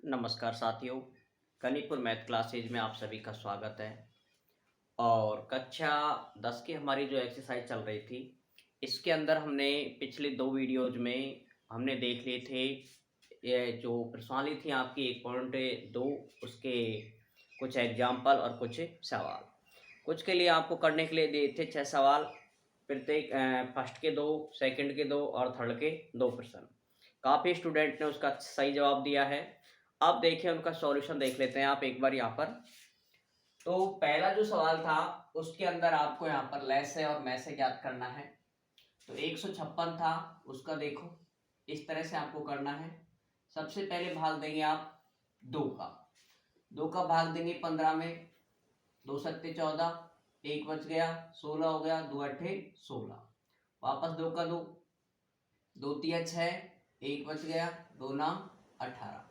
नमस्कार साथियों, कनिपुर math classes में आप सभी का स्वागत है। और कक्षा 10 की हमारी जो एक्सरसाइज चल रही थी, इसके अंदर हमने पिछले 2 वीडियोज़ में हमने देख लिए थे, ये जो प्रश्नावली थी आपकी 1.2 उसके कुछ एग्जाम्पल और कुछ सवाल। कुछ के लिए आपको करने के लिए दिए थे 6 सवाल, प्रत्येक फर्स्ट के 2, सेकंड के 2 और थर्ड के 2 प्रश्न। काफ़ी स्टूडेंट ने उसका सही जवाब दिया है। अब देखें उनका सॉल्यूशन देख लेते हैं आप एक बार यहाँ पर। तो पहला जो सवाल था उसके अंदर आपको यहाँ पर लैसे और मैसे ज्ञात करना है। तो 156 था, उसका देखो इस तरह से आपको करना है। सबसे पहले भाग देंगे आप 2 का। 2 का भाग देंगे 15 में, 2 सत्ते 14, 1 बच गया, 16 हो गया, 2 अट्ठे 16, वापस 2 का 2, 2 तिया 6, 1 बच गया, 2 नाम 18।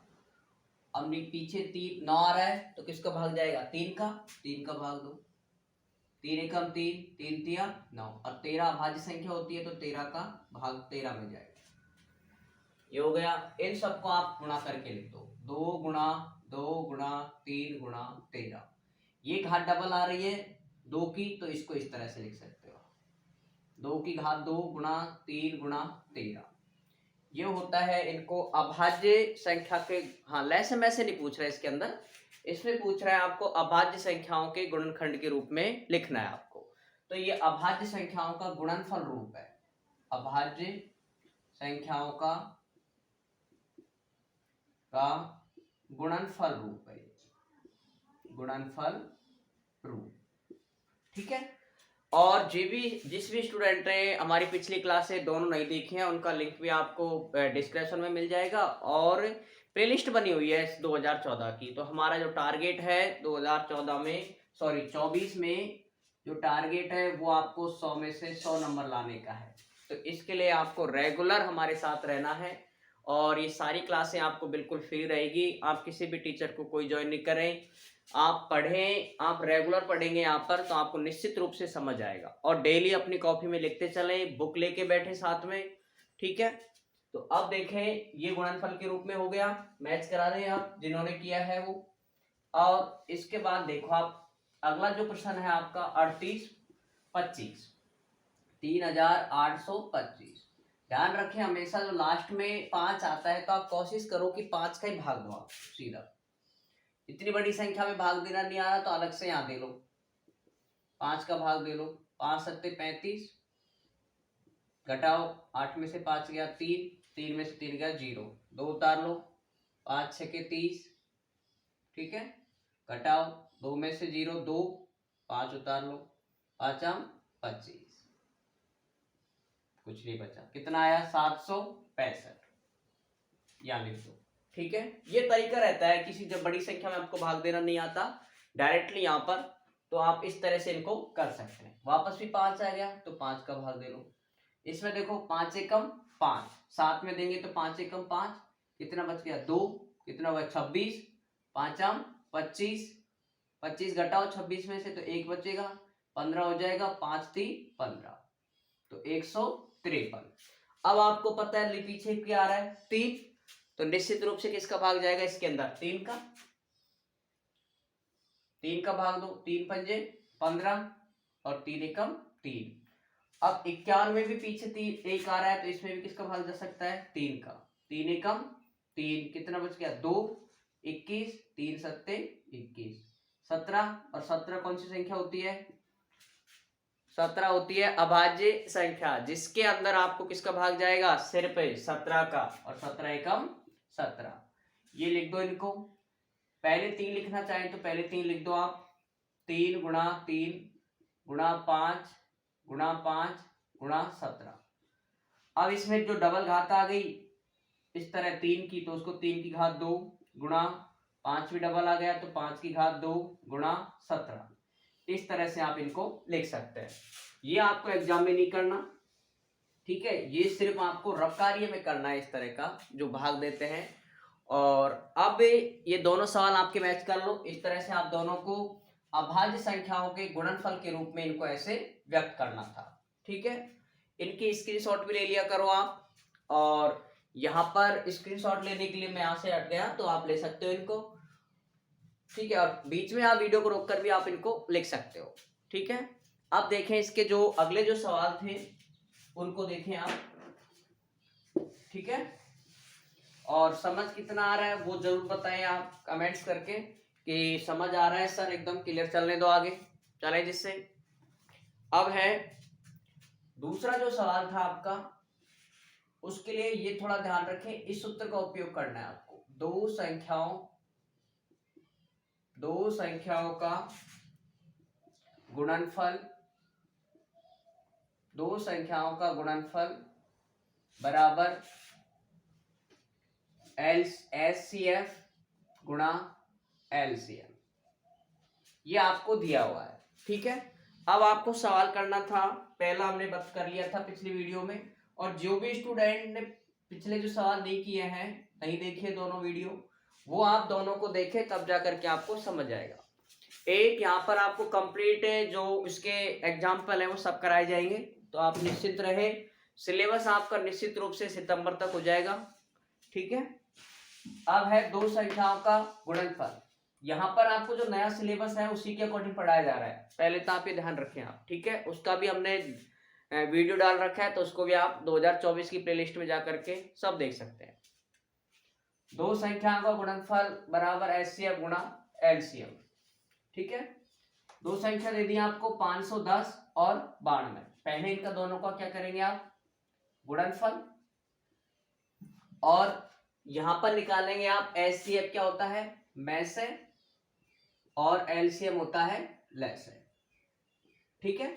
अब पीछे 3 9 आ रहा है तो किसका भाग जाएगा? 3 का। 3 का भाग दो, 3 एकम 3, 3 तिया 9, और 13 अभाज्य संख्या होती है तो 13 का भाग 13 में जाएगा। ये हो गया। इन सबको आप गुणा करके लिख दो, 2 गुणा 2 गुणा 3 गुणा 13। ये घात डबल आ रही है 2 की, तो इसको इस तरह से लिख सकते हो, 2 की घात 2 गुणा 3 गुणा 13। ये होता है इनको अभाज्य संख्या के, हाँ लैसे में से नहीं पूछ रहा है इसके अंदर, इसमें पूछ रहा है आपको अभाज्य संख्याओं के गुणनखंड के रूप में लिखना है आपको। तो ये अभाज्य संख्याओं का गुणनफल रूप है, अभाज्य संख्याओं का गुणनफल रूप है, गुणनफल रूप। ठीक है। और जिस भी स्टूडेंट ने हमारी पिछली क्लासें दोनों नहीं देखी हैं, उनका लिंक भी आपको डिस्क्रिप्शन में मिल जाएगा। और प्लेलिस्ट बनी हुई है 2014 की। तो हमारा जो टारगेट है 2014 में, सॉरी 24 में, जो टारगेट है वो आपको 100 में से 100 नंबर लाने का है। तो इसके लिए आपको रेगुलर हमारे साथ रहना है, और ये सारी क्लासें आपको बिल्कुल फ्री रहेगी। आप किसी भी टीचर को कोई ज्वाइन नहीं करें, आप पढ़ें, आप रेगुलर पढ़ेंगे यहाँ पर तो आपको निश्चित रूप से समझ आएगा। और डेली अपनी कॉपी में लिखते चलें, बुक लेके बैठे साथ में। ठीक है। तो अब देखें, ये गुणनफल के रूप में हो गया, मैच करा दें आप जिन्होंने किया है वो। और इसके बाद देखो आप, अगला जो प्रश्न है आपका 38 25, 3825। ध्यान रखें हमेशा जो लास्ट में 5 आता है तो आप कोशिश करो कि 5 का ही भाग दो आप सीधा। इतनी बड़ी संख्या में भाग देना नहीं आ रहा तो अलग से यहाँ दे लो, 5 का भाग दे लो। 5 सत्ते 35, घटाओ 8 में से 5 गया 3, 3 में से 3 गया 0, 2 उतार लो, 5 छके 30। ठीक है। घटाओ 2 में से 0 2, 5 उतार लो, 5 25, कुछ नहीं बचा, कितना आया? 765, यहाँ लिख दो। ठीक है। ये तरीका रहता है, किसी जब बड़ी संख्या में आपको भाग देना नहीं आता डायरेक्टली यहाँ पर, तो आप इस तरह से इनको कर सकते हैं। वापस भी 5 आ गया तो 5 का भाग दे लो। इसमें देखो 5 एकम 5, साथ में देंगे तो 5 एकम 5, कितना बच गया? 2, कितना हुआ? 26, 5 25, 25 घटाओ 26 में से तो 1 बचेगा, 15 हो जाएगा, 5 3 15, तो 153। अब आपको पता है पीछे क्या आ रहा है? 3, तो निश्चित रूप से किसका भाग जाएगा इसके अंदर? 3 का। 3 का भाग दो, 3 पंजे 15 और 3 एकम 3। अब 51 में भी पीछे 3 1 आ रहा है तो इसमें भी किसका भाग जा सकता है? 3 का। 3 एकम 3, कितना बच गया? 2, 21, 3 सत्ते 21, 17। और 17 कौन सी संख्या होती है? 17 होती है अभाज्य संख्या, जिसके अंदर आपको किसका भाग जाएगा? सिर्फ 17 का, और 17 एकम 17। ये लिख दो इनको। पहले 3 लिखना चाहें तो पहले 3 लिख दो आप, 3 गुणा 3 गुणा 5 गुणा 5 गुणा 17। अब इसमें जो डबल घात आ गई इस तरह 3 की, तो उसको 3 की घात 2 गुणा 5 भी डबल आ गया तो 5 की घात 2 गुणा 17। इस तरह से आप इनको लिख सकते हैं। ये आपको एग्जाम में नहीं करना, ठीक है, ये सिर्फ आपको रफ कार्य में करना है, इस तरह का जो भाग देते हैं। और अब ये दोनों सवाल आपके मैच कर लो, इस तरह से आप दोनों को अभाज्य संख्याओं के गुणनफल के रूप में इनको ऐसे व्यक्त करना था। ठीक है। इनकी स्क्रीनशॉट भी ले लिया करो आप, और यहाँ पर स्क्रीनशॉट लेने के लिए मैं यहाँ से हट गया, तो आप ले सकते हो इनको, ठीक है। और बीच में आप वीडियो को रोककर भी आप इनको लिख सकते हो, ठीक है। अब देखें इसके जो अगले जो सवाल थे उनको देखें आप, ठीक है। और समझ कितना आ रहा है वो जरूर बताएं आप कमेंट्स करके कि समझ आ रहा है सर, एकदम क्लियर, चलने दो आगे चले जिससे। अब है दूसरा जो सवाल था आपका, उसके लिए ये थोड़ा ध्यान रखें, इस सूत्र का उपयोग करना है आपको। दो संख्याओं का गुणनफल, दो संख्याओं का गुणनफल बराबर HCF गुणा LCM, ये आपको दिया हुआ है, ठीक है। अब आपको सवाल करना था, पहला हमने बात कर लिया था पिछली वीडियो में, और जो भी स्टूडेंट ने पिछले जो सवाल नहीं किए हैं, नहीं देखे दोनों वीडियो, वो आप दोनों को देखें, तब जा करके आपको समझ आएगा। एक यहाँ पर आपको कंप्लीट जो इसके एग्जाम्पल है वो सब कराए जाएंगे, तो आप निश्चित रहे, सिलेबस आपका निश्चित रूप से सितंबर तक हो जाएगा, ठीक है। अब है दो संख्याओं का गुणनफल, यहाँ पर आपको जो नया सिलेबस है उसी के अकॉर्डिंग पढ़ाया जा रहा है, पहले तो आप ये ध्यान रखें आप, ठीक है। उसका भी हमने वीडियो डाल रखा है, तो उसको भी आप 2024 की प्लेलिस्ट में जाकर के सब देख सकते हैं। दो संख्याओं का गुणनफल बराबर HCF गुणा LCM, ठीक है। दो संख्या दे दी आपको 510 और 92, पहले इनका दोनों का क्या करेंगे आप, गुणनफल, और यहां पर निकालेंगे आप HCF क्या होता है, मैस है, और LCM होता है लेस है, ठीक है।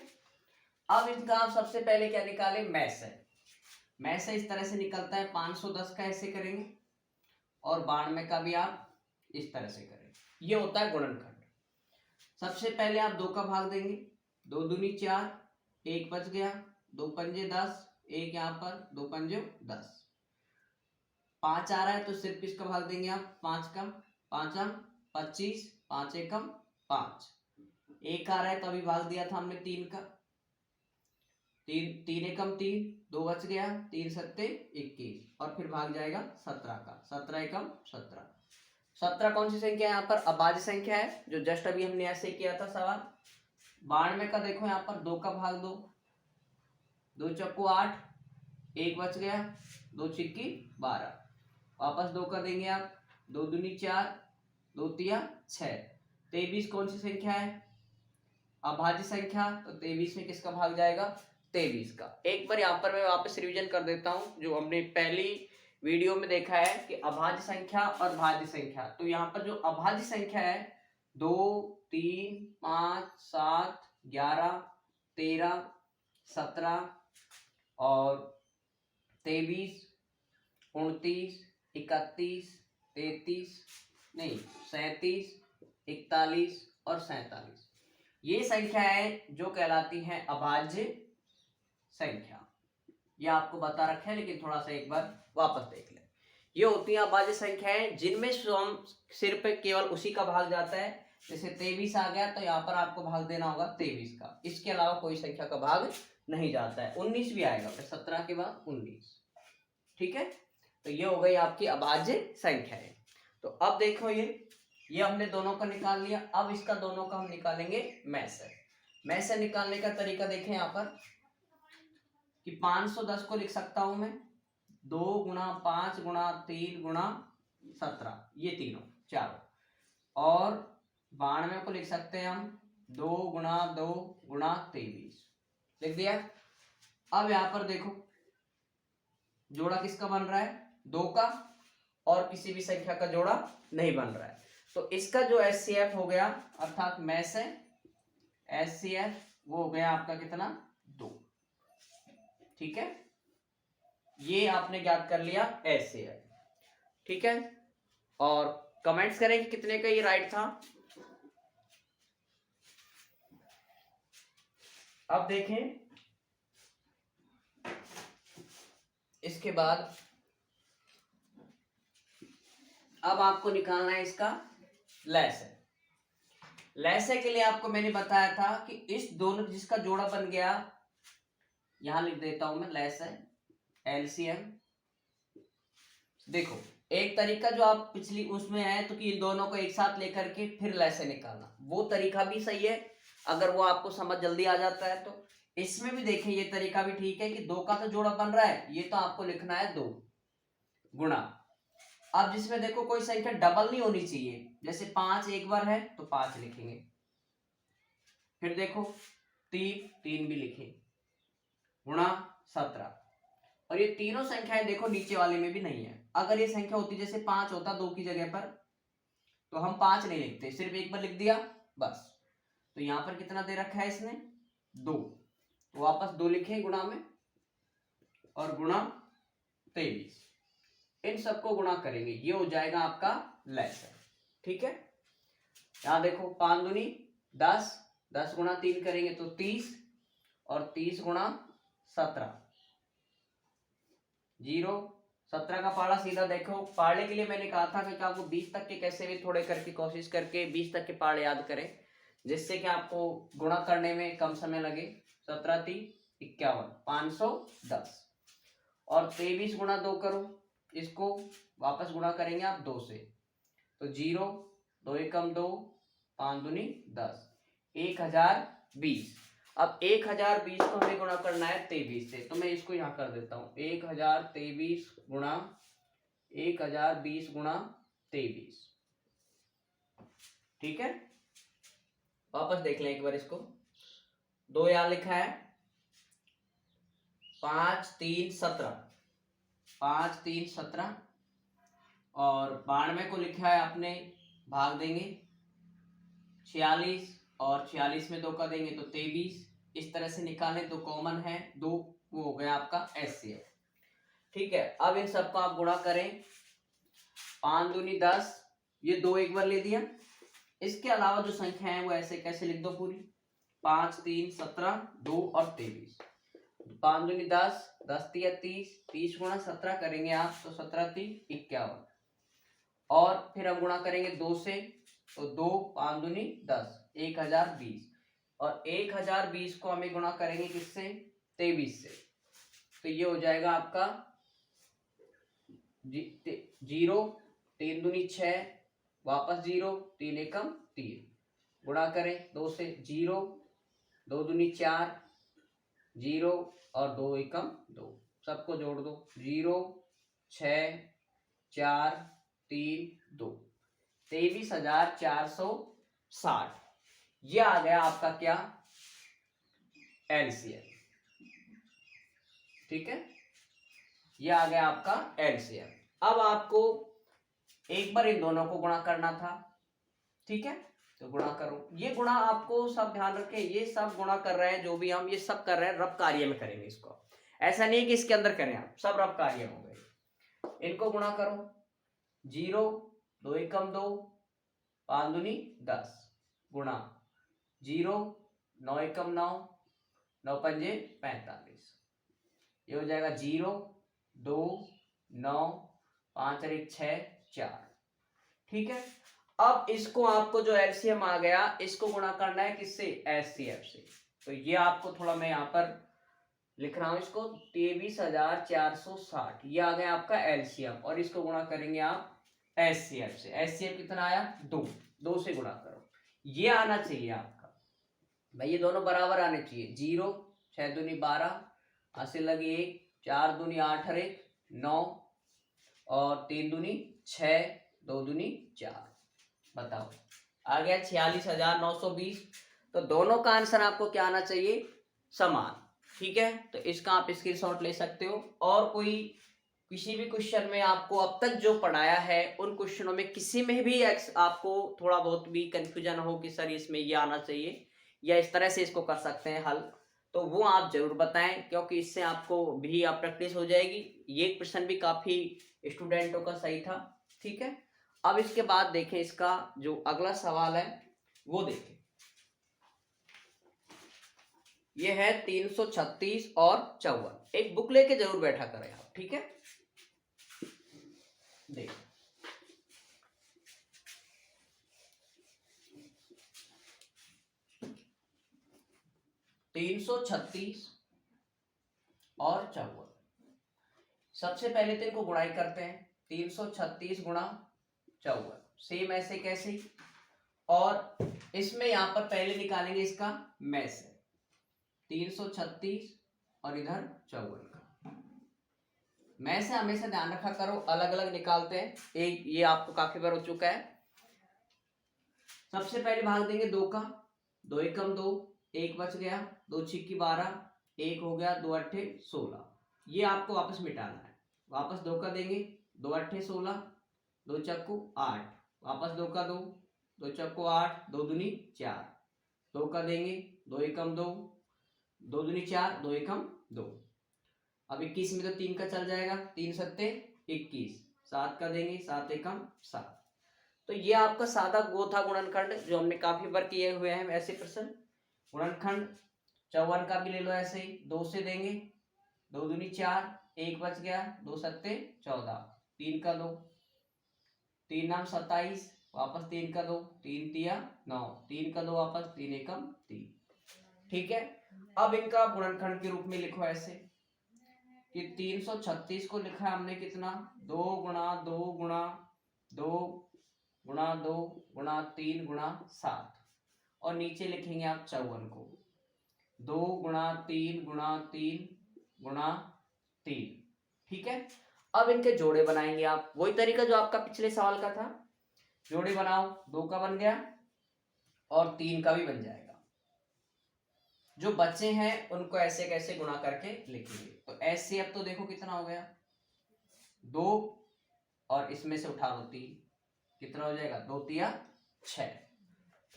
अब इनका आप सबसे पहले क्या निकाले, मैस है। मैस है इस तरह से निकलता है, 510 का ऐसे करेंगे और 92 का भी आप इस तरह से करेंगे, ये होता है गुणनखंड। सबसे पहले आप 2 का भाग देंगे, 2 दूनी 4, 1 बच गया, 2 पंजे 10, 1 यहाँ पर, 2 पंजे 10, 5 आ रहा है तो सिर्फ इसका भाग देंगे आप, 5 का, 5 25, 5 एकम 5, 1 आ रहा है तो अभी भाग दिया था हमने 3 का, 3 एकम 3, 2 बच गया, 3 सत्ते 21, और फिर भाग जाएगा 17 का, 17 एकम 17। 17 कौन सी संख्या है, यहाँ पर अभाज्य संख्या है, जो जस्ट अभी हमने ऐसे किया था सवाल। 92 का देखो यहाँ पर 2 का भाग 2, 2 चक्कू 8, 1 बच गया, 2 चिक्की 12, वापस 2 का देंगे आप, 2 दूनी 4, 2 तिया 6, 23 कौन सी संख्या है, अभाज्य संख्या, तो 23 में किसका भाग जाएगा, 23 का। एक बार यहाँ पर मैं वापस रिवीजन कर देता हूँ, जो हमने पहली वीडियो में देखा है कि अभाज्य संख्या और भाज्य संख्या, तो यहाँ पर जो अभाज्य संख्या है 2, 3, 5, 7, 11, 13, 17 और 23, 29, 31, 33, नहीं 37, 41 और 47, ये संख्या है जो कहलाती है अभाज्य संख्या। ये आपको बता रखा है, लेकिन थोड़ा सा एक बार वापस देख लें। ये होती है अभाज्य संख्याएं जिनमें सिर्फ केवल उसी का भाग जाता है, जैसे 23 आ गया तो यहाँ पर आपको भाग देना होगा 23 का, इसके अलावा कोई संख्या का भाग नहीं जाता है। 19 भी आएगा, फिर 17 के बाद 19, ठीक है। तो ये हो गई आपकी अभाज्य संख्याएं। तो अब देखो ये हमने दोनों का निकाल लिया, अब इसका दोनों का हम निकालेंगे मैसे। मैसे निकालने का तरीका देखें यहाँ पर कि 510 को लिख सकता हूं मैं 2 गुणा 5 गुणा 3 गुणा 17, ये तीनों चारों, और 92 को लिख सकते हैं हम 2 गुणा 2 गुणा 23, लिख दिया। अब यहाँ पर देखो जोड़ा किसका बन रहा है, 2 का, और किसी भी संख्या का जोड़ा नहीं बन रहा है, तो इसका जो HCF हो गया अर्थात मैस है, HCF वो हो गया आपका कितना, 2, ठीक है। ये आपने ज्ञात कर लिया HCF, ठीक है। और कमेंट्स करें कि कितने का ये राइट था। अब देखें इसके बाद अब आपको निकालना है इसका लेस है। लेस है के लिए आपको मैंने बताया था कि इस दोनों जिसका जोड़ा बन गया, यहां लिख देता हूं मैं, लेस है LCM देखो एक तरीका जो आप पिछली उसमें है तो कि इन दोनों को एक साथ लेकर के फिर लैसे निकालना, वो तरीका भी सही है अगर वो आपको समझ जल्दी आ जाता है तो। इसमें भी देखें ये तरीका भी ठीक है कि दो का तो जोड़ा बन रहा है, ये तो आपको लिखना है 2 गुणा। अब जिसमें देखो कोई संख्या डबल नहीं होनी चाहिए, जैसे 5 एक बार है तो 5 लिखेंगे, फिर देखो 3 भी लिखे, गुणा 17। और ये तीनों संख्याएं देखो नीचे वाले में भी नहीं है। अगर ये संख्या होती जैसे 5 होता 2 की जगह पर, तो हम 5 नहीं लिखते, सिर्फ एक बार लिख दिया बस। तो यहां पर कितना दे रखा है इसने 2, तो वापस 2 लिखे गुणा में, और गुणा 23, इन सबको गुणा करेंगे, ये हो जाएगा आपका लैसा। ठीक है, यहां देखो 5 दूनी 10, 10 गुणा 3 करेंगे तो 30, और 30 गुणा 17, 0। 17 का पाड़ा सीधा देखो, पाड़े के लिए मैंने कहा था कि आपको 20 तक के कैसे भी थोड़े करके कोशिश करके 20 तक के पाड़े याद करें, जिससे कि आपको गुणा करने में कम समय लगे। 17 3 51, 510, और 23 गुणा 2 करो, इसको वापस गुणा करेंगे आप 2 से, तो 0, 2 एकम 2, 5 दूनी 10, 1020। अब 1020 को हमें गुणा करना है 23 से, तो मैं इसको यहां कर देता हूं 1023 गुणा 1020 गुणा 23। ठीक है, वापस देख लें एक बार इसको, 2 यहां लिखा है, 5 3 17, 5 3 17, और 92 को लिखा है आपने, भाग देंगे 46, और 46 में 2 का देंगे तो 23। इस तरह से निकालें तो कॉमन है 2, वो हो गया आपका एचसीएफ। ठीक है, अब इन सबको आप गुणा करें, 5 दूनी 10, ये 2 एक बार ले दिया। इसके अलावा जो संख्या है वो ऐसे कैसे लिख दो पूरी, 5 3 17, 2 और 23, 5 दूनी 10, 10 3 30, 30 गुणा 17 करेंगे आप तो 17 3 51, और फिर हम गुणा करेंगे 2 से, तो 2 5 दूनी 10, 1020, और 1020 को हमें गुणा करेंगे किससे 23 से, तो ये हो जाएगा आपका 0, 3 दूनी 6, वापस 0, 3 एकम 3, गुणा करें 2 से, 0, 2 दूनी 4, 0, और 2 एकम 2, सबको जोड़ दो, 0 6 4 3 2, 23,460। ये आ गया आपका क्या एलसीएम। ठीक है, ये आ गया आपका एलसीएम। अब आपको एक बार इन दोनों को गुणा करना था। ठीक है, तो गुणा करो, ये गुणा आपको सब ध्यान रखें, ये सब गुणा कर रहे हैं, जो भी हम ये सब कर रहे हैं रब कार्य में करेंगे इसको, ऐसा नहीं है कि इसके अंदर करें, आप सब रब कार्य हो गए। इनको गुणा करो, 0 2 एकम 2, 5 दूनी 10, गुणा 0 9 एकम 9, 9 पंजे 45, ये हो जाएगा 0 2 9 5 और 1 6 4। ठीक है, अब इसको आपको जो एलसीएम आ गया इसको गुणा करना है किससे एचसीएफ से, तो ये आपको थोड़ा मैं यहाँ पर लिख रहा हूं इसको 23,460, ये आ गया आपका एलसीएम, और इसको गुणा करेंगे आप एचसीएफ से। एचसीएफ कितना आया 2, 2 से गुणा करो, ये आना चाहिए आपका भाई, ये दोनों बराबर आने चाहिए, 0 6 दूनी 12, 80 लगी 1, 4 दूनी 8 और 1 9, और 3 दूनी 6, 2 दूनी 4, बताओ आ गया 46,920। तो दोनों का आंसर आपको क्या आना चाहिए समान। ठीक है, तो इसका आप स्क्रीनशॉट ले सकते हो, और कोई किसी भी क्वेश्चन में आपको अब तक जो पढ़ाया है उन क्वेश्चनों में किसी में भी आपको थोड़ा बहुत भी कंफ्यूजन हो कि सर इसमें ये आना चाहिए या इस तरह से इसको कर सकते हैं हल, तो वो आप जरूर बताएं, क्योंकि इससे आपको भी आप प्रैक्टिस हो जाएगी। ये क्वेश्चन भी काफी स्टूडेंटों का सही था। ठीक है, अब इसके बाद देखें इसका जो अगला सवाल है वो देखें, ये है 336 और 54। एक बुक लेके जरूर बैठा करें आप। ठीक है, देखो 336 और 54, सबसे पहले तो इनको गुणाई करते हैं, 336 गुणा 54, सेम ऐसे कैसे। और इसमें यहां पर पहले निकालेंगे इसका मैस है 336 और इधर 54 का मैस है। हमेशा ध्यान रखा करो, अलग अलग निकालते हैं, एक ये आपको काफी बार हो चुका है। सबसे पहले भाग देंगे 2 का, 2 एकम 2, 1 बच गया, 2 छिक्की 12, 1 हो गया, 2 अट्ठे 16, ये आपको वापस मिटाना है। वापस 2 का देंगे, 2 अट्ठे 16, 2 चक्कू 8, वापस 2 का 2, 2 चक्कू 8, 2 दूनी 4, 2 का देंगे, 2 एकम 2, 2 दूनी 4, 2 एकम 2। अब 21 में तो 3 का चल जाएगा, 3 सत्ते 21, 7 का देंगे, 7 एकम 7। तो ये आपका सादा गो था गुणनखंड, जो हमने काफी बार किए हुए हैं ऐसे प्रश्न। गुणनखंड 54 का भी ले लो ऐसे ही, 2 से देंगे, 2 दूनी 4, 1 बच गया, 2 सत्ते 14, 3 का 2, 3 नाम 27, वापस 3 का 2, 3 तिया 9, 3 का 2 वापस, 3 एकम 3। ठीक है, अब इनका गुणनखंड के रूप में लिखो ऐसे कि 336 को लिखा है हमने कितना, 2 गुणा 2 गुणा 2 गुणा 2 गुणा 3 गुणा 7, और नीचे लिखेंगे आप 54 को 2 गुणा 3 गुणा 3 गुणा 3। ठीक है, अब इनके जोड़े बनाएंगे आप, वही तरीका जो आपका पिछले सवाल का था। जोड़े बनाओ, 2 का बन गया और 3 का भी बन जाएगा। जो बचे हैं उनको ऐसे कैसे गुणा करके लिखेंगे, तो ऐसे अब तो देखो कितना हो गया, 2 और इसमें से उठा लो 3, कितना हो जाएगा, 2 तिया 6।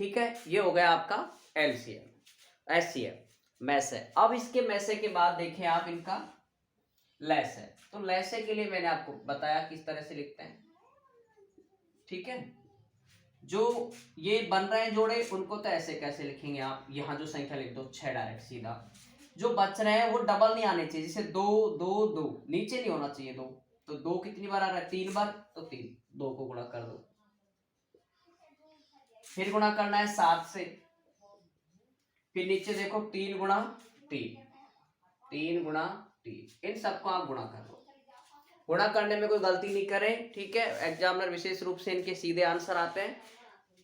ठीक है, ये हो गया आपका एलसीएम। एचसीएफ मैस है। अब इसके मैसे के बाद देखें आप इनका लेस है, तो लेसे के लिए मैंने आपको बताया किस तरह से लिखते हैं। ठीक है, जो ये बन रहे हैं जोड़े उनको तो ऐसे कैसे लिखेंगे आप, यहाँ जो संख्या लिख दो 6 डायरेक्ट सीधा। जो बच रहे हैं वो डबल नहीं आने चाहिए, जैसे 2 2 2 नीचे नहीं होना चाहिए 2, तो 2 कितनी बार आ रहा है, 3 बार, तो 3, 2 को गुणा कर दो, फिर गुणा करना है 7 से, फिर नीचे देखो 3 गुणा 3, 3 गुणा 3, इन सबको आप गुणा कर लो। गुणा करने में कोई गलती नहीं करें, ठीक है। एग्जामिनर विशेष रूप से इनके सीधे आंसर आते हैं,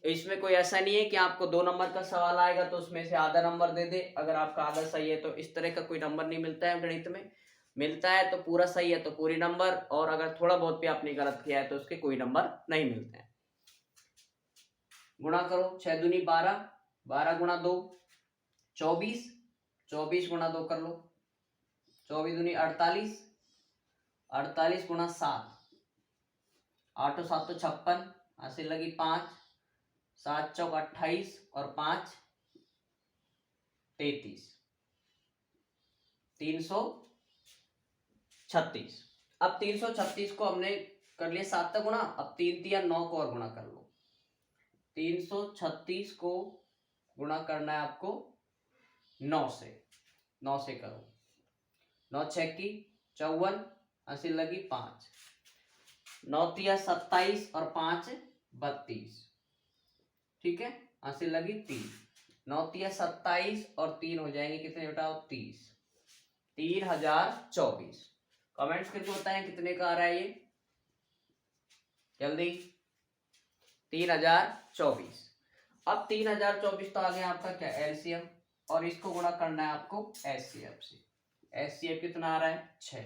इसमें कोई ऐसा नहीं है कि आपको 2 नंबर का सवाल आएगा तो उसमें से आधा नंबर दे दे, अगर आपका आधा सही है तो इस तरह का कोई नंबर नहीं मिलता है गणित में। मिलता है तो पूरा सही है तो पूरी नंबर, और अगर थोड़ा बहुत भी आपने गलत किया है तो उसके कोई नंबर नहीं मिलते हैं। गुणा करो, 6 दूनी 12, 12 गुणा 2 24, 24 गुणा 2 कर लो, 24 दूनी 48, 48 गुणा 7, 8 7 56, ऐसे लगी 5, 7 चौक 28 और 5 33, 336। अब 336 को हमने कर लिया 7 तक गुणा, अब 3 तिया 9 को और गुणा कर लो। 336 को गुणा करना है आपको 9 से, 9 से करो, 9 6 की 54, ऐसे लगी 5, 9 तिया 27 और 5 32। ठीक है, ऐसे लगी 3, 9 तिया 27 और 3 हो जाएंगे कितने बेटा, 30, 3024। कमेंट्स करके बताएं कितने का आ रहा है ये जल्दी, 3024। अब 3024 तो आ गया आपका क्या, एलसीएम, और इसको गुणा करना है आपको एचसीएफ से। एचसीएफ कितना आ रहा है, 6,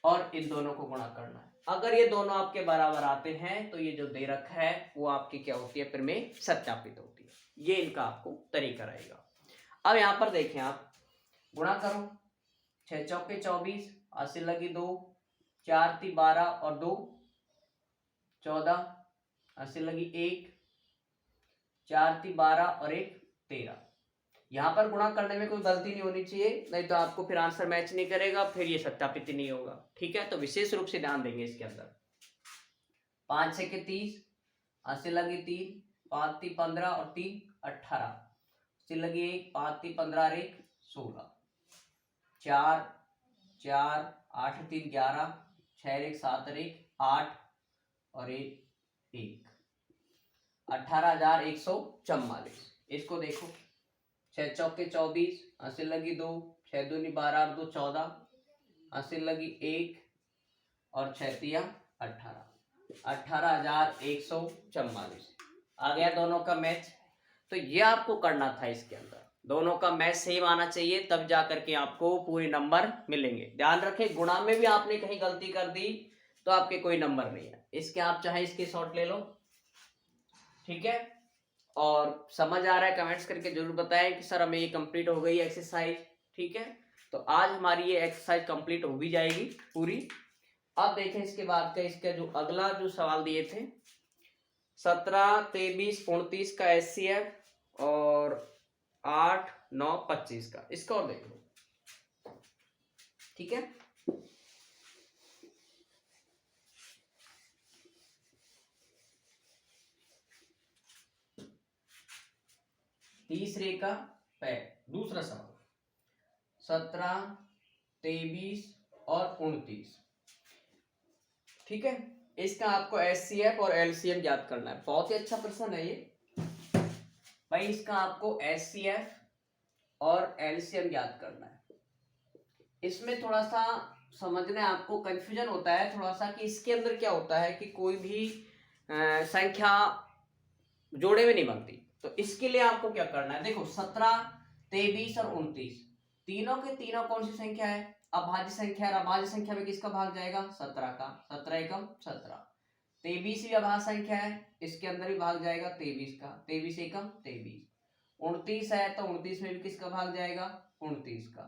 और इन दोनों को गुणा करना है। अगर ये दोनों आपके बराबर आते हैं तो ये जो दे रखा है वो आपकी क्या होती है, फिर में सत्यापित होती है। ये इनका आपको तरीका रहेगा। अब यहां पर देखें आप, गुणा करो, 6 चौके 24, 80 लगी 2, 4 ती 12 और 2 14, 80 लगी 1, 4 ती 12 और 1 13। यहां पर गुणा करने में कोई गलती नहीं होनी चाहिए, नहीं तो आपको फिर आंसर मैच नहीं करेगा, फिर ये सत्यापित नहीं होगा। ठीक है, तो विशेष रूप से ध्यान देंगे इसके अंदर। 5 6 के 30, 80 लगी 3, 5 ती 15 और 3 18, 80 लगी 1, 5 ती 15 और 1 16, 4 4 8 3 11, 6 1 7 और 1 8 और 1 1, 18,144। इसको देखो, 6 चौके 24, 80 लगी 2, 6 दूनी 12 और 2 14, 80 लगी 1 और 6 18, 18,144 आ गया दोनों का मैच। तो ये आपको करना था, इसके अंदर दोनों का मैच सेम आना चाहिए, तब जा करके आपको पूरे नंबर मिलेंगे। ध्यान रखें, गुणा में भी आपने कहीं गलती कर दी तो आपके कोई नंबर नहीं है। इसके आप चाहे इसके शॉर्ट ले लो, ठीक है। और समझ आ रहा है कमेंट्स करके जरूर बताएं कि सर हमें ये कंप्लीट हो गई एक्सरसाइज, ठीक है। तो आज हमारी ये एक्सरसाइज कंप्लीट हो भी जाएगी पूरी। अब देखें इसके बाद का, इसका जो अगला जो सवाल दिए थे 17, 23, 29 का एचसीएफ और 8, 9, 25 का, इसका और देख लो, ठीक है। तीसरे का दूसरा सवाल 17, 23 और 29, ठीक है। इसका आपको एचसीएफ और एलसीएम याद करना है। बहुत ही अच्छा प्रश्न है ये भाई। इसका आपको एचसीएफ और एलसीएम याद करना है। इसमें थोड़ा सा समझने आपको कंफ्यूजन होता है थोड़ा सा कि इसके अंदर क्या होता है कि कोई भी संख्या जोड़े में नहीं बनती। तो इसके लिए आपको क्या करना है, देखो 17, 23 और 29 तीनों के तीनों कौन सी संख्या है, अभाज्य संख्या है। अभाज्य संख्या में किसका भाग जाएगा, 17 का, 17 एकम 17। 23 भी अभाज्य संख्या है, इसके अंदर भी भाग जाएगा 23 का, 23 एकम 23। 29 है तो 29 में भी किसका भाग जाएगा, 29 का।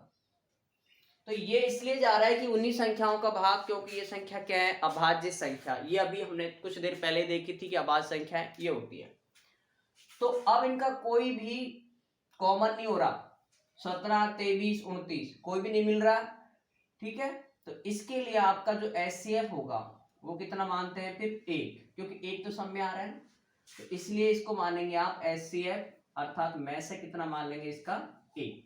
तो ये इसलिए जा रहा है कि 19 संख्याओं का भाग, क्योंकि ये संख्या क्या है, अभाज्य संख्या। ये अभी हमने कुछ देर पहले देखी थी कि अभाज्य संख्या ये होती है। तो अब इनका कोई भी कॉमन नहीं हो रहा, 17, 23, 29 कोई भी नहीं मिल रहा, ठीक है। तो इसके लिए आपका जो एचसीएफ होगा वो कितना मानते हैं फिर, 1, क्योंकि 1 तो सब में आ रहा है। तो इसलिए इसको मानेंगे आप एचसीएफ, अर्थात में से कितना मान लेंगे इसका, 1,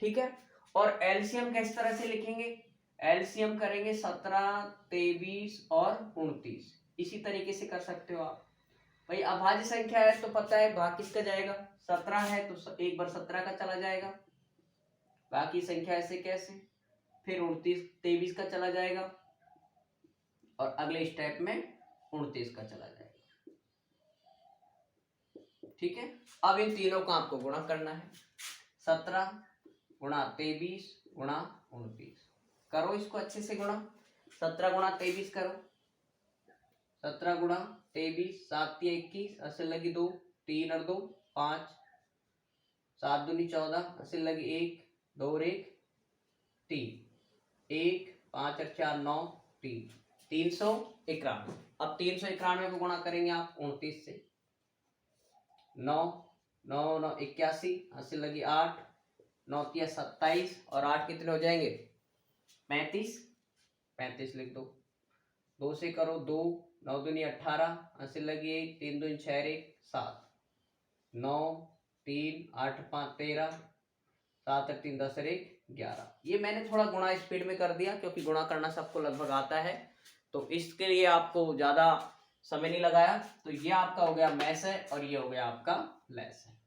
ठीक है। और एलसीएम किस तरह से लिखेंगे, एलसीएम करेंगे 17, 23 और 29। इसी तरीके से कर सकते हो आप भाई। अभाज्य संख्या है तो पता है भाग किसका जाएगा, 17 है तो एक बार 17 का चला जाएगा, बाकी संख्या ऐसे कैसे, फिर 29, 23 का चला जाएगा और अगले स्टेप में 29 का चला जाएगा, ठीक है। अब इन तीनों को आपको गुणा करना है, 17 गुणा 23 गुणा 29। करो इसको अच्छे से गुणा, 17 गुणा 23 करो, 17 गुणा 23, 7 × 21, 80 लगी 2, 3 और 2 5, 7 दूनी 14, 80 लगी 1, 2 और 1 3, 1, 5 और 4 9, 3, 391। अब 391 को गुणा करेंगे आप 29 से, 9 9 9 81, 80 लगी 8, 9 × 27 और 8 कितने हो जाएंगे, 35, 35 लिख दो, 2 से करो 2, 9 दूनी 18, 80 लगी 1, 3 दूनी 6 1 7, 9 3 8 5 13, 7 और 3 10 और 1 11। ये मैंने थोड़ा गुणा स्पीड में कर दिया क्योंकि गुणा करना सबको लगभग आता है, तो इसके लिए आपको ज्यादा समय नहीं लगाया। तो ये आपका हो गया मैस है और ये हो गया आपका लेस है।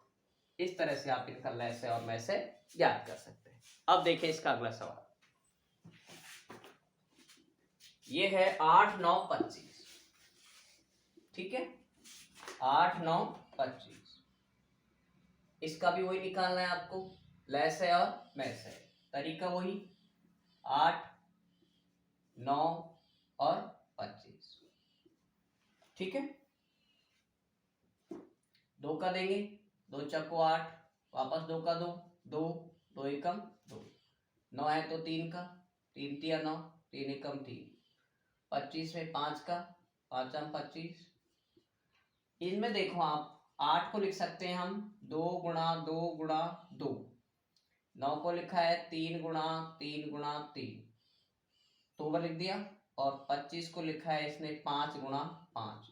इस तरह से आप इनका लेस है और मैस है याद कर सकते हैं। अब देखिए इसका अगला सवाल, ये है 8 9 25, ठीक है, 8 9 25। इसका भी वही निकालना है आपको, लेस है और मैस है, तरीका वही, 8 9 और 25, ठीक है। 2 का देंगे, 2 चक्को 8, वापस 2 का 2, 2 2 एकम 2, 9 है तो 3 का, 3 तिया 9, 3 एकम 3, 25 में 5 का, 5 25। इनमें देखो आप 8 को लिख सकते हैं हम 2 गुणा 2 गुणा 2, 9 को लिखा है 3 गुणा 3 गुणा 3, 2 बार लिख दिया, और 25 को लिखा है इसने 5 गुणा 5।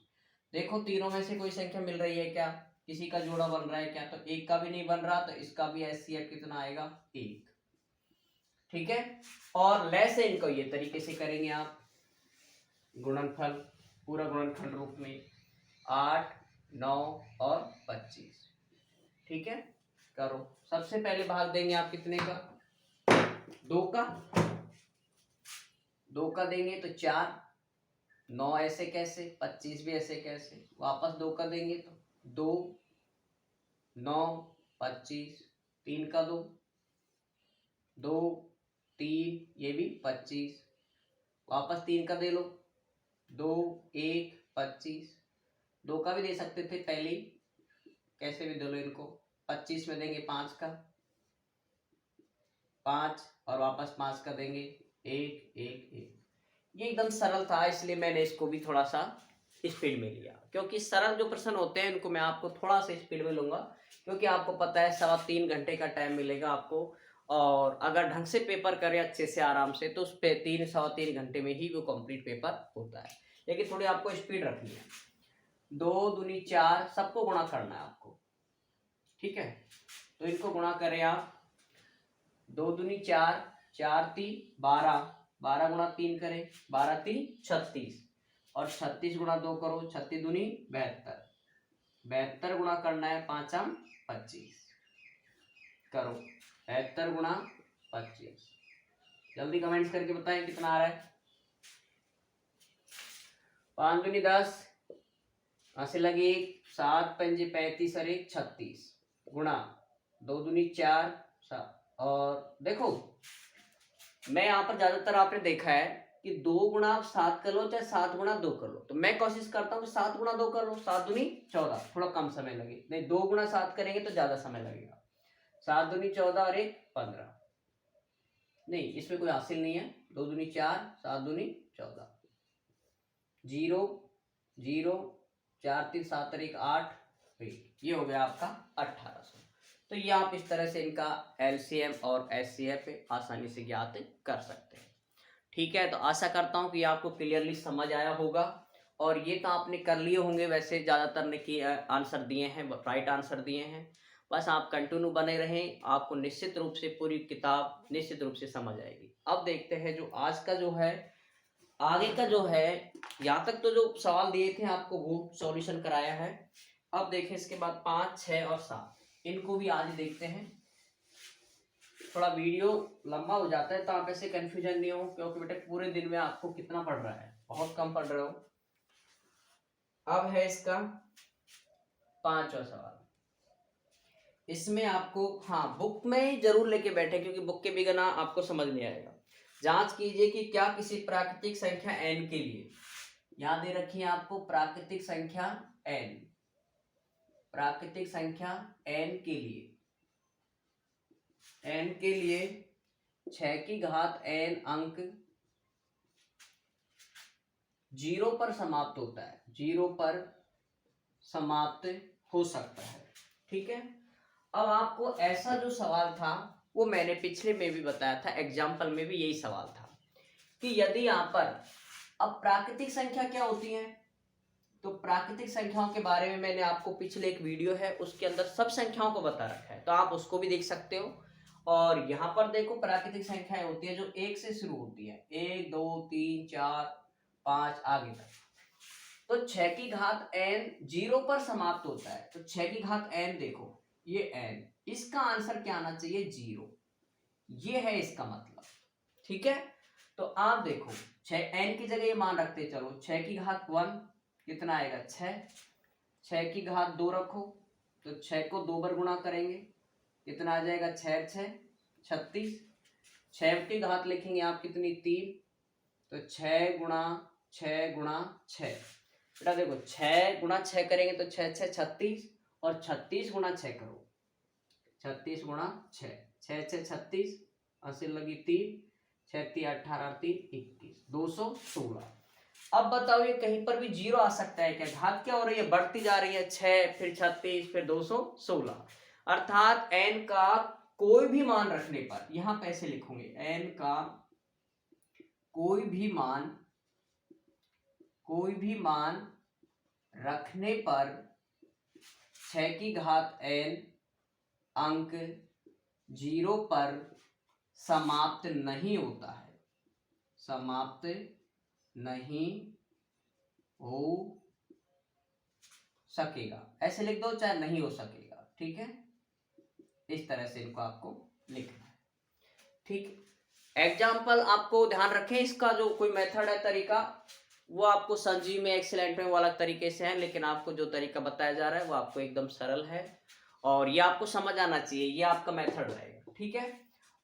देखो तीनों में से कोई संख्या मिल रही है क्या, किसी का जोड़ा बन रहा है क्या, तो एक का भी नहीं बन रहा, तो इसका भी एचसीएफ कितना आएगा, 1, ठीक है। और लेस है इनको ये तरीके से करेंगे आप, गुणनफल पूरा गुणनफल रूप में 8 9 और 25, ठीक है। करो, सबसे पहले भाग देंगे आप कितने का, 2 का, 2 का देंगे तो 4, 9 ऐसे कैसे, 25 भी ऐसे कैसे, वापस 2 का देंगे तो 2, 9, 25, 3 का 2, 2, 3, ये भी 25, वापस 3 का दे लो, 2, 1, 25, 2 का भी दे सकते थे पहले ही, कैसे भी दे लो इनको, 25 में देंगे 5 का, 5 और वापस 5 का देंगे 1, 1, 1। ये एकदम सरल था, इसलिए मैंने इसको भी थोड़ा सा स्पीड में लिया, क्योंकि सरल जो प्रश्न होते हैं इनको मैं आपको थोड़ा सा स्पीड में लूंगा, क्योंकि आपको पता है 3.25 घंटे का टाइम मिलेगा आपको, और अगर ढंग से पेपर करें अच्छे से आराम से तो उस पे 3-3.25 घंटे में ही वो कंप्लीट पेपर होता है। लेकिन थोड़ी आपको स्पीड रखनी है। 2 दूनी 4, सबको गुणा करना है आपको, ठीक है। तो इनको गुणा करें आप, 2 दूनी 4, 4 3 12, 12 गुणा 3 करें, 12 3 36, और 36 गुणा 2 करो, 36 दूनी 72, 72 गुणा करना है 5 25, करो 72 गुणा 25, जल्दी कमेंट्स करके बताएं कितना आ रहा है। 5 दूनी 10, ऐसे लगे 7 पंजे 35 और 1 36, गुणा 2 दूनी 4, और देखो मैं यहाँ पर ज्यादातर आपने देखा है कि 2 गुणा 7 कर लो चाहे 7 गुणा 2 कर लो, तो मैं कोशिश करता हूँ कि 7 गुणा 2 कर लो, 7 दूनी 14, थोड़ा कम समय लगे, नहीं 2 गुणा 7 करेंगे तो ज्यादा समय लगेगा, 7 दूनी 14 और 1 15, नहीं इसमें कोई हासिल नहीं है, 2 दूनी 4, 7 दूनी 14, 0 0, 4 3 7 और 1 8, ये हो गया आपका 1800। तो ये आप इस तरह से इनका एलसीएम और एचसीएफ आसानी से ज्ञात कर सकते हैं, ठीक है। तो आशा करता हूँ कि आपको क्लियरली समझ आया होगा, और ये तो आपने कर लिए होंगे, वैसे ज़्यादातर ने की आंसर दिए हैं, राइट आंसर दिए हैं, बस आप कंटिन्यू बने रहें, आपको निश्चित रूप से पूरी किताब निश्चित रूप से समझ आएगी। अब देखते हैं जो आज का जो है आगे का जो है, यहाँ तक तो जो सवाल दिए थे आपको वो सॉल्यूशन कराया है। अब देखें इसके बाद 5, 6 और 7, इनको भी आज देखते हैं। थोड़ा वीडियो लंबा हो जाता है तो आप ऐसे कंफ्यूजन नहीं हो, क्योंकि बेटे पूरे दिन में आपको कितना पढ़ रहा है, बहुत कम पढ़ रहे हो। अब है इसका 5वां सवाल, इसमें आपको हाँ बुक में जरूर लेके बैठे, क्योंकि बुक के बिना आपको समझ नहीं आएगा। जांच कीजिए कि क्या किसी प्राकृतिक संख्या n के लिए, याद दे रखिए आपको प्राकृतिक संख्या n, प्राकृतिक संख्या n के लिए, n के लिए 6 की घात n अंक 0 पर समाप्त होता है, 0 पर समाप्त हो सकता है, ठीक है। अब आपको ऐसा जो सवाल था वो मैंने पिछले में भी बताया था, एग्जाम्पल में भी यही सवाल था कि यदि यहाँ पर, अब प्राकृतिक संख्या क्या होती है, तो प्राकृतिक संख्याओं के बारे में मैंने आपको पिछले एक वीडियो है उसके अंदर सब संख्याओं को बता रखा है, तो आप उसको भी देख सकते हो। और यहाँ पर देखो प्राकृतिक संख्याएं होती है जो 1 से शुरू होती है, 1 2 3 4 5 आगे तक। तो 6 की घात n 0 पर समाप्त होता है, तो 6 की घात n देखो ये n, इसका आंसर क्या आना चाहिए 0, ये है इसका मतलब, ठीक है। तो आप देखो 6 n की जगह ये मान रखते चलो, 6 की घात 1 कितना आएगा 6, 6 की घात 2 रखो तो 6 को 2 बार गुणा करेंगे कितना आ जाएगा 6 6 36, 6 की घात लिखेंगे आप कितनी 3, तो 6 गुणा 6 गुणा 6, बेटा देखो 6 गुणा 6 करेंगे तो 6 6 36, और 36 गुणा 6 करो, 36 गुणा 6, 6 6 36, अस्सी लगी 3, 6 3 18 3 21, 216। अब बताओ ये कहीं पर भी 0 आ सकता है क्या, घात क्या हो रही है, बढ़ती जा रही है, 6 फिर 36 फिर 216, अर्थात n का कोई भी मान रखने पर, यहां पैसे लिखोगे n का कोई भी मान रखने पर 6 की घात n अंक 0 पर समाप्त नहीं होता है, समाप्त नहीं हो सकेगा, ऐसे लिख दो चाहे नहीं हो सकेगा, ठीक है। इस तरह से इनको आपको लिखना है, ठीक। एग्जाम्पल आपको ध्यान रखें, इसका जो कोई मेथड है, तरीका, वो आपको संजीव में, एक्सीलेंट में वो अलग तरीके से है, लेकिन आपको जो तरीका बताया जा रहा है वो आपको एकदम सरल है और ये आपको समझ आना चाहिए। ये आपका मेथड रहेगा, ठीक है।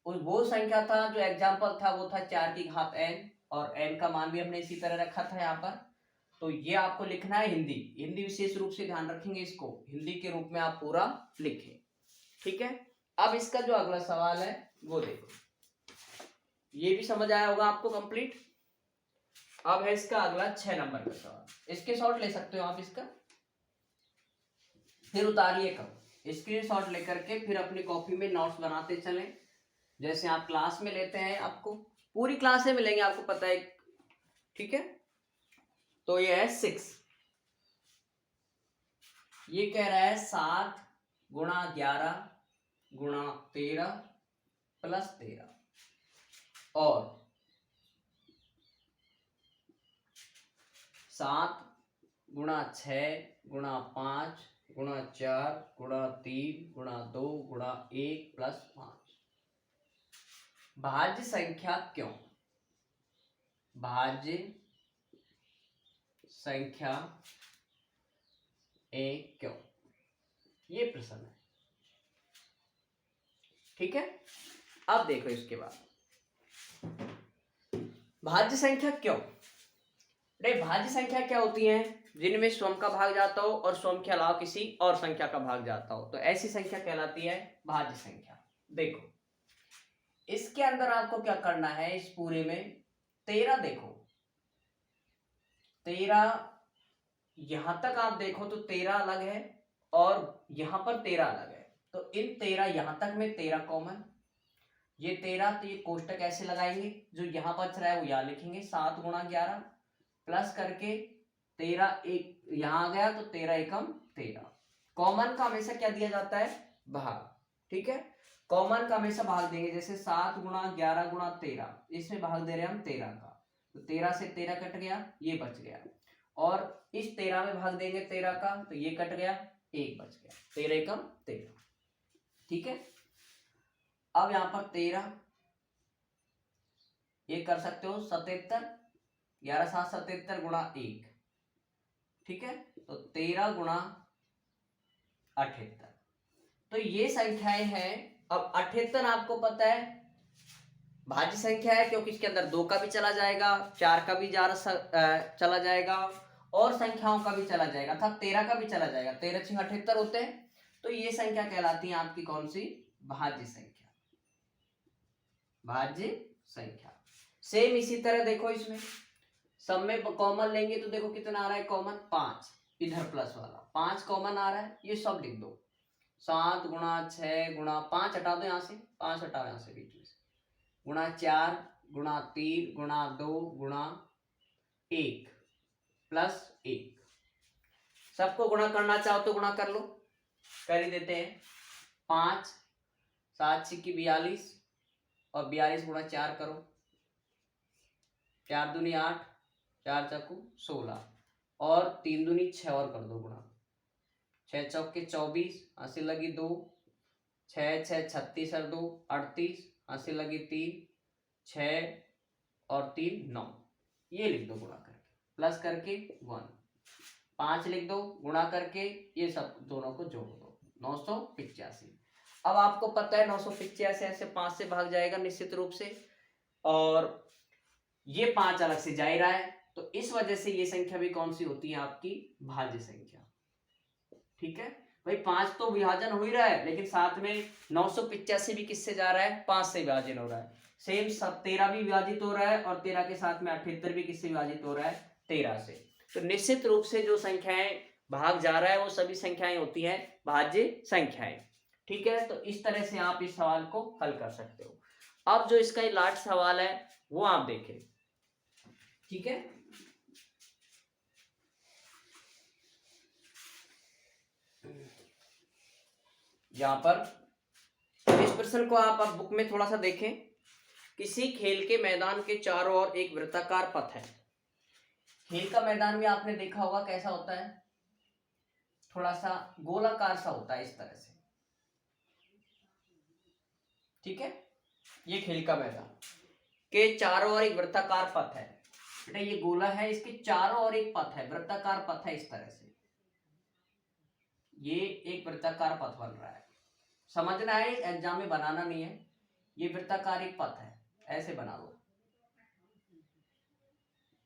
और वो संख्या था जो एग्जाम्पल था वो था 4 की घात n, और n का मान भी हमने इसी तरह रखा था यहाँ पर। तो ये आपको लिखना है हिंदी, हिंदी विशेष रूप से ध्यान रखेंगे, इसको हिंदी के रूप में आप पूरा लिखें, ठीक है। अब इसका जो अगला सवाल है वो देखो, ये भी समझ आया होगा आपको कंप्लीट। अब है इसका अगला 6 नंबर का सवाल, इसके शॉट ले सकते हो आप इसका, फिर उतारिए कब, स्क्रीनशॉट लेकर के फिर अपनी कॉपी में नोट्स बनाते चलें, जैसे आप क्लास में लेते हैं, आपको पूरी क्लास में मिलेंगे, आपको पता है, ठीक है। तो ये है 6, ये कह रहा है 7 गुणा 11 गुणा 13 प्लस 13, और 7 गुणा 6 गुणा 5 गुणा 4 गुणा 3 गुणा 2 गुणा 1 प्लस 5। भाज्य संख्या क्यों, भाज्य संख्या एक क्यों, ये प्रश्न है, ठीक है। अब देखो इसके बाद भाज्य संख्या क्यों, भाज्य संख्या क्या होती है, जिनमें स्वयं का भाग जाता हो और स्वयं के अलावा किसी और संख्या का भाग जाता हो, तो ऐसी संख्या कहलाती है भाज्य संख्या। देखो इसके अंदर आपको क्या करना है, इस पूरे में 13, देखो 13, यहां तक आप देखो तो 13 अलग है और यहां पर 13 अलग है, तो इन 13 यहां तक में 13 कॉमन, ये 13, तो ये कोष्टक ऐसे लगाएंगे, जो यहां बच रहा है वो यहां लिखेंगे, 7 गुणा 11 प्लस करके 13, एक यहां आ गया तो 13 एकम 13। कॉमन का हमेशा क्या दिया जाता है, भाग, ठीक है। कॉमन का हमेशा भाग देंगे, जैसे 7 गुणा 11 गुणा 13, इसमें भाग दे रहे हैं हम 13 का, तो 13 से 13 कट गया, ये बच गया, और इस 13 में भाग देंगे 13 का, तो ये कट गया, एक बच गया, 13 एकम 13, ठीक है। अब यहां पर 13, ये कर सकते हो 77, 11 7 77 गुणा 1, ठीक है, तो 13 गुणा 78, तो ये संख्याएं हैं। अब 78 आपको पता है भाज्य संख्या है, क्योंकि इसके अंदर 2 का भी चला जाएगा, 4 का भी चला जाएगा और संख्याओं का भी चला जाएगा, अर्थात 13 का भी चला जाएगा, 13 6 78 होते हैं, तो ये संख्या कहलाती है आपकी कौन सी, भाज्य संख्या, भाज्य संख्या। सेम इसी तरह देखो, इसमें सब में कॉमन लेंगे तो देखो कितना आ रहा है कॉमन, 5, इधर प्लस वाला 5 कॉमन आ रहा है, ये सब लिख दो, 7 गुणा 6 गुणा 5 हटा दो, यहाँ से 5 हटाओ, यहाँ से बीच में से, गुणा 4 गुणा 3 गुणा 2 गुणा 1 प्लस 1, सबको गुणा करना चाहो तो गुणा कर लो, कर ही देते हैं, 5 7 6 42, और 42 गुणा 4 करो, 4 दूनी 8, 4 चक्कू 16, और 3 दूनी 6 और कर दो गुणा, 6 चौके 24, हंसी लगी 2, 6 6 36 और 2 38, हंसी लगी 3, 6 और 3 9, ये लिख दो गुणा करके, प्लस करके 1, 5 लिख दो गुणा करके, ये सब दोनों को जोड़ दो, 985। अब आपको पता है 985 ऐसे 5 से भाग जाएगा निश्चित रूप से, और ये 5 अलग से जा ही रहा है, तो इस वजह से ये संख्या भी कौन सी होती है आपकी, भाज्य संख्या, ठीक है भाई। 5 तो विभाजन हो ही रहा है, लेकिन साथ में 985 भी किससे जा रहा है, 5 से विभाजन हो रहा है, सेम सब 13 भी विभाजित हो रहा है, और 13 के साथ में 78 भी किससे विभाजित हो रहा है, 13 से। तो निश्चित रूप से जो संख्याएं भाग जा रहा है वो सभी संख्याएं होती हैं भाज्य संख्याएं, ठीक है। तो इस तरह से आप इस सवाल को हल कर सकते हो। अब जो इसका लास्ट सवाल है वो आप देखें, ठीक है। यहां पर इस प्रश्न को आप अब बुक में थोड़ा सा देखें, किसी खेल के मैदान के चारों ओर एक वृत्ताकार पथ है। खेल का मैदान भी आपने देखा होगा कैसा होता है, थोड़ा सा गोलाकार सा होता है इस तरह से, ठीक है, ये खेल का मैदान। के चारों ओर एक वृत्ताकार पथ है। बेटा ये गोला है, इसके चारों ओर एक पथ है, वृत्ताकार पथ है इस तरह से, ये एक वृत्ताकार पथ बन रहा है। समझना है, एग्जाम में बनाना नहीं है, ये वृत्ताकार एक पथ है, ऐसे बना लो,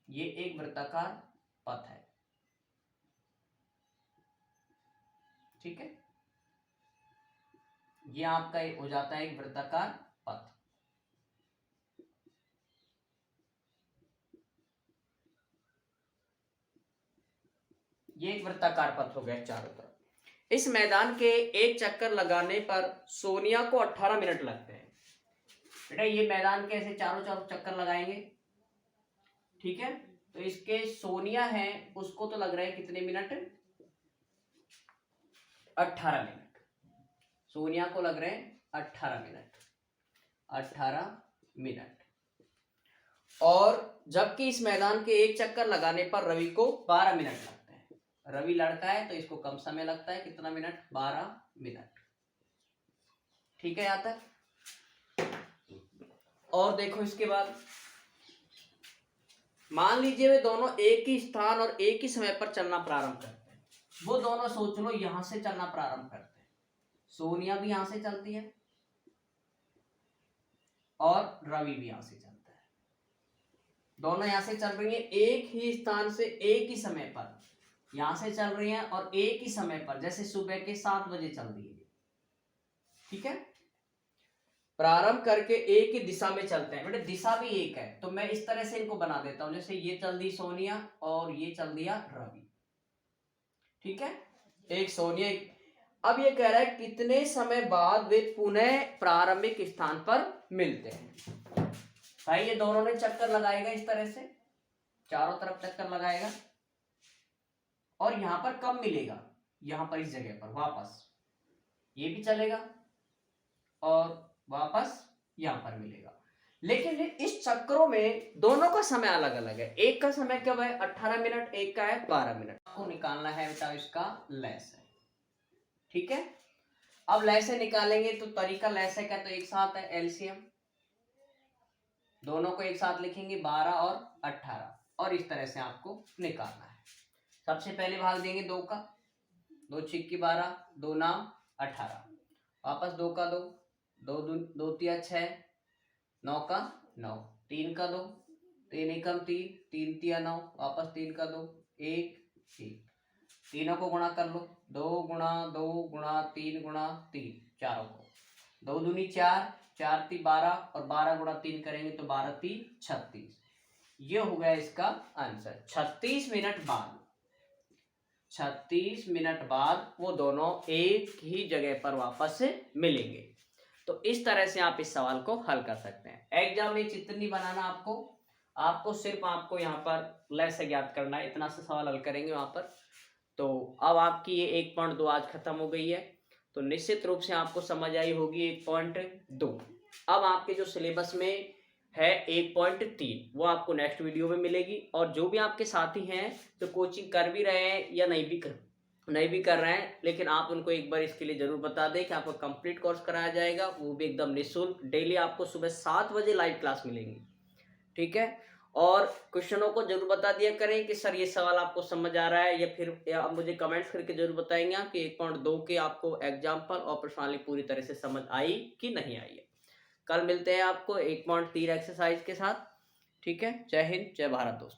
ये एक वृत्ताकार पथ है, ठीक है, ये आपका हो जाता है एक वृत्ताकार पथ। ये एक वृत्ताकार पथ हो गया चारों तरफ। इस मैदान के एक चक्कर लगाने पर सोनिया को 18 मिनट लगते हैं। बेटा ये मैदान के ऐसे चारों चारों चक्कर लगाएंगे, ठीक है, तो इसके सोनिया है उसको तो लग रहे हैं कितने मिनट, 18 मिनट, सोनिया को लग रहे हैं 18 मिनट, 18 मिनट। और जबकि इस मैदान के एक चक्कर लगाने पर रवि को 12 मिनट लगते हैं। रवि लड़का है तो इसको कम समय लगता है, कितना मिनट, 12 मिनट, ठीक है यहां तक। और देखो इसके बाद मान लीजिए वे दोनों एक ही स्थान और एक ही समय पर चलना प्रारंभ करते हैं। वो दोनों सोच लो यहां से चलना प्रारंभ करते हैं, सोनिया भी यहां से चलती है और रवि भी यहां से चलता है, दोनों यहां से चल रही हैं एक ही स्थान से एक ही समय पर, यहां से चल रही हैं और एक ही समय पर, जैसे सुबह के 7 बजे चल रही है, ठीक है, प्रारंभ करके एक ही दिशा में चलते हैं। बेटे दिशा भी एक है, तो मैं इस तरह से इनको बना देता हूं, जैसे ये चल दी सोनिया और ये चल दिया रवि, ठीक है, एक सोनिया एक। अब ये कह रहा है कितने समय बाद वे पुनः प्रारंभिक स्थान पर मिलते हैं। भाई ये दोनों ने चक्कर लगाएगा इस तरह से, चारों तरफ चक्कर लगाएगा, और यहां पर कब मिलेगा, यहां पर इस जगह पर वापस, ये भी चलेगा और वापस यहां पर मिलेगा। लेकिन इस चक्रों में दोनों का समय अलग अलग है, एक का समय कब है 18 मिनट, एक का है 12 मिनट। आपको निकालना है बेटा इसका लैस है, ठीक है। अब लैस से निकालेंगे तो तरीका लैस है क्या, तो एक साथ है एलसीएम, दोनों को एक साथ लिखेंगे 12 और 18, और इस तरह से आपको निकालना है। सबसे पहले भाग देंगे 2 का, 2 छिक्की 12, 2 नाम 18, वापस 2 का 2, 2 तिया 6, 9 का 9, 3 का 2, 3 एकम 3, 3 तिया 9, वापस 3 का 2, 1 1, तीनों को गुणा कर लो, 2 गुणा 2 गुणा 3 गुणा 3, चारों को, 2 दूनी 4, 4 ती 12 और 12 गुणा 3 करेंगे तो 12 ती 36, ये हो गया इसका आंसर। 36 मिनट बाद, 36 मिनट बाद वो दोनों एक ही जगह पर वापस से मिलेंगे। तो इस तरह से आप इस सवाल को हल कर सकते हैं। एग्जाम में चित्र नहीं बनाना आपको सिर्फ आपको यहाँ पर लय से ज्ञात करना है, इतना सा सवाल हल करेंगे वहां पर। तो अब आपकी ये 1.2 आज खत्म हो गई है, तो निश्चित रूप से आपको समझ आई होगी 1.2। अब आपके जो सिलेबस में है 1.3 वो आपको नेक्स्ट वीडियो में मिलेगी। और जो भी आपके साथी हैं जो कोचिंग कर भी रहे हैं या नहीं भी कर रहे हैं, लेकिन आप उनको एक बार इसके लिए जरूर बता दें कि आपको कंप्लीट कोर्स कराया जाएगा, वो भी एकदम निःशुल्क। डेली आपको सुबह 7 बजे लाइव क्लास मिलेंगी, ठीक है। और क्वेश्चनों को जरूर बता दिया करें कि सर ये सवाल आपको समझ आ रहा है, या फिर आप मुझे कमेंट्स करके जरूर बताएंगे कि 1.2 के आपको एग्जाम्पल और प्रश्नावली पूरी तरह से समझ आई कि नहीं आई है। कल मिलते हैं आपको 1.3 एक्सरसाइज के साथ, ठीक है। जय हिंद, जय भारत दोस्तों।